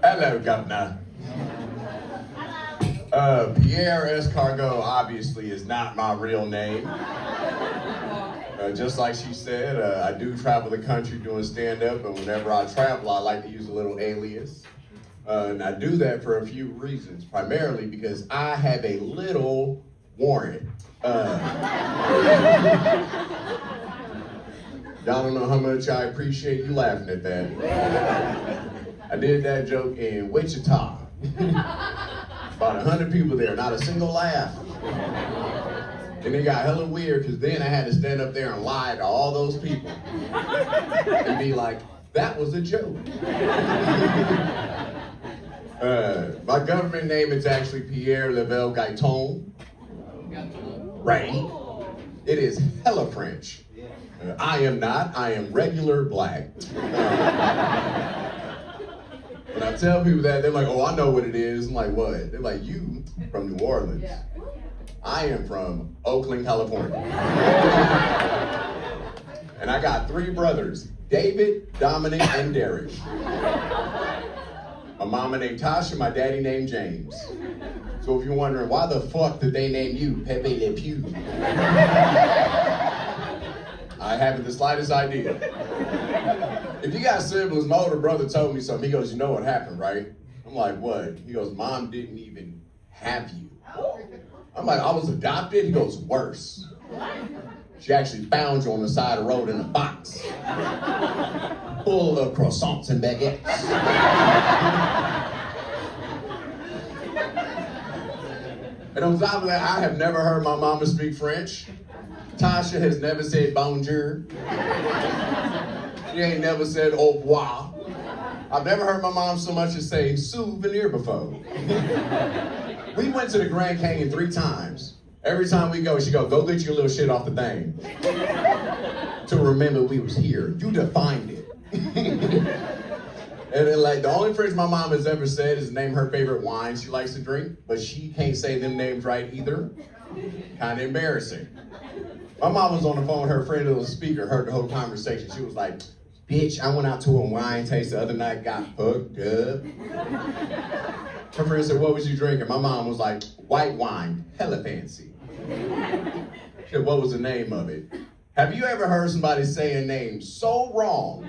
Hello, Governor. Pierre Escargot obviously is not my real name. Just like she said, I do travel the country doing stand-up, and whenever I travel, I like to use a little alias. And I do that for a few reasons, primarily because I have a little warrant. Y'all don't know how much I appreciate you laughing at that. I did that joke in Wichita. About 100 people there, not a single laugh. And it got hella weird because then I had to stand up there and lie to all those people and be like, that was a joke. My government name is actually Pierre Level Gaiton. Right? It is hella French. I am not, I am regular black. When I tell people that, they're like, oh, I know what it is. I'm like, what? They're like, you from New Orleans. I am from Oakland, California. And I got 3 brothers, David, Dominic, and Derek. My mama named Tasha, my daddy named James. So if you're wondering, why the fuck did they name you Pepe Le Pew? I haven't the slightest idea. If you got siblings, my older brother told me something. He goes, you know what happened, right? I'm like, what? He goes, Mom didn't even have you. I'm like, I was adopted? He goes, worse. She actually found you on the side of the road in a box, full of croissants and baguettes. And on top of that, I have never heard my mama speak French. Tasha has never said bonjour. She ain't never said au revoir. I've never heard my mom so much as say souvenir before. We went to the Grand Canyon 3 times. Every time we go, she go get your little shit off the thing. To remember we was here. You defined it. And then, like, the only French my mom has ever said is name her favorite wine she likes to drink, but she can't say them names right either. Kind of embarrassing. My mom was on the phone with her friend who was a speaker, heard the whole conversation. She was like, bitch, I went out to a wine taste the other night, got hooked up. Her friend said, what was you drinking? My mom was like, white wine, hella fancy. She said, what was the name of it? Have you ever heard somebody say a name so wrong,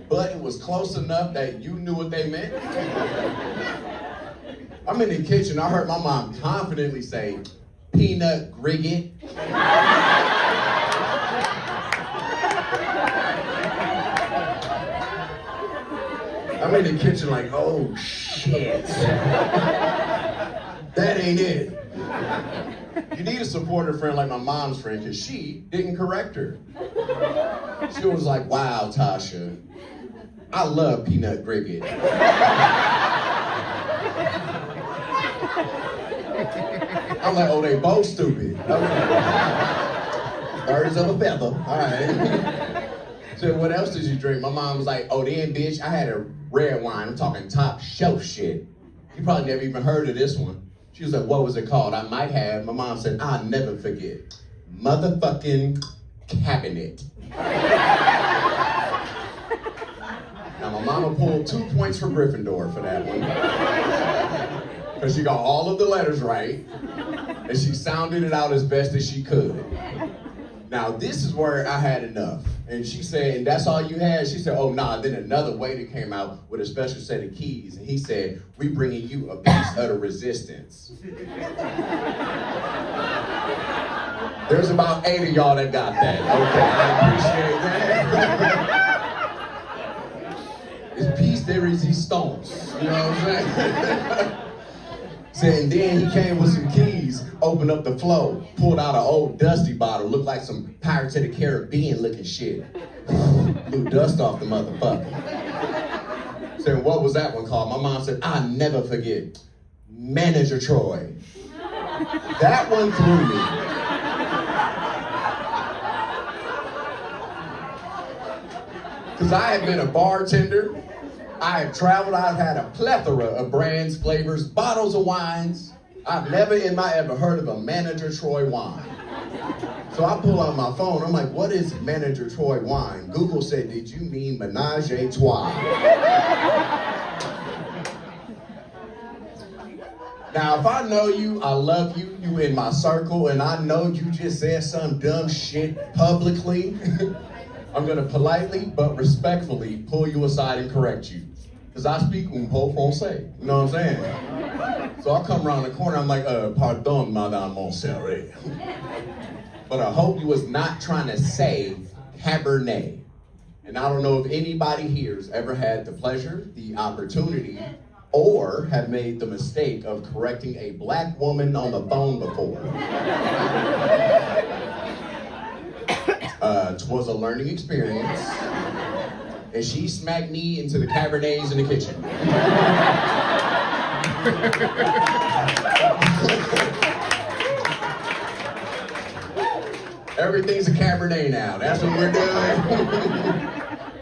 but it was close enough that you knew what they meant? I'm in the kitchen, I heard my mom confidently say, peanut grigget. I'm in the kitchen like, oh shit. That ain't it. You need a supportive friend like my mom's friend, because she didn't correct her. She was like, wow, Tasha, I love peanut grigget. I'm like, oh, they both stupid. Birds of a feather, all right. So what else did you drink? My mom was like, oh, then, bitch, I had a red wine. I'm talking top shelf shit. You probably never even heard of this one. She was like, what was it called? I might have. My mom said, I'll never forget. Motherfucking cabinet. Now, my mama pulled 2 points for Gryffindor for that one. Because she got all of the letters right, and she sounded it out as best as she could. Now, this is where I had enough. And she said, and that's all you had? She said, oh, nah. Then another waiter came out with a special set of keys, and he said, we bringing you a piece of the resistance. There's about 8 of y'all that got that. Okay, I appreciate that. It's piece de resistance. You know what I'm saying? And then he came with some keys, opened up the flow, pulled out an old dusty bottle, looked like some Pirates of the Caribbean looking shit. Blew dust off the motherfucker. Said, what was that one called? My mom said, I'll never forget. Manager Troy. That one threw me. Because I had been a bartender. I have traveled, I've had a plethora of brands, flavors, bottles of wines. I've never in my ever heard of a Manager Troy wine. So I pull out my phone. I'm like, what is Manager Troy wine? Google said, did you mean menage a trois? Now, if I know you, I love you, you in my circle, and I know you just said some dumb shit publicly, I'm gonna politely but respectfully pull you aside and correct you. Because I speak un peu français, you know what I'm saying? So I'll come around the corner, I'm like, pardon, madame, mon chéri. But I hope you was not trying to say Cabernet. And I don't know if anybody here's ever had the pleasure, the opportunity, or have made the mistake of correcting a black woman on the phone before. It was a learning experience, and she smacked me into the Cabernets in the kitchen. Everything's a Cabernet now. That's what we're doing.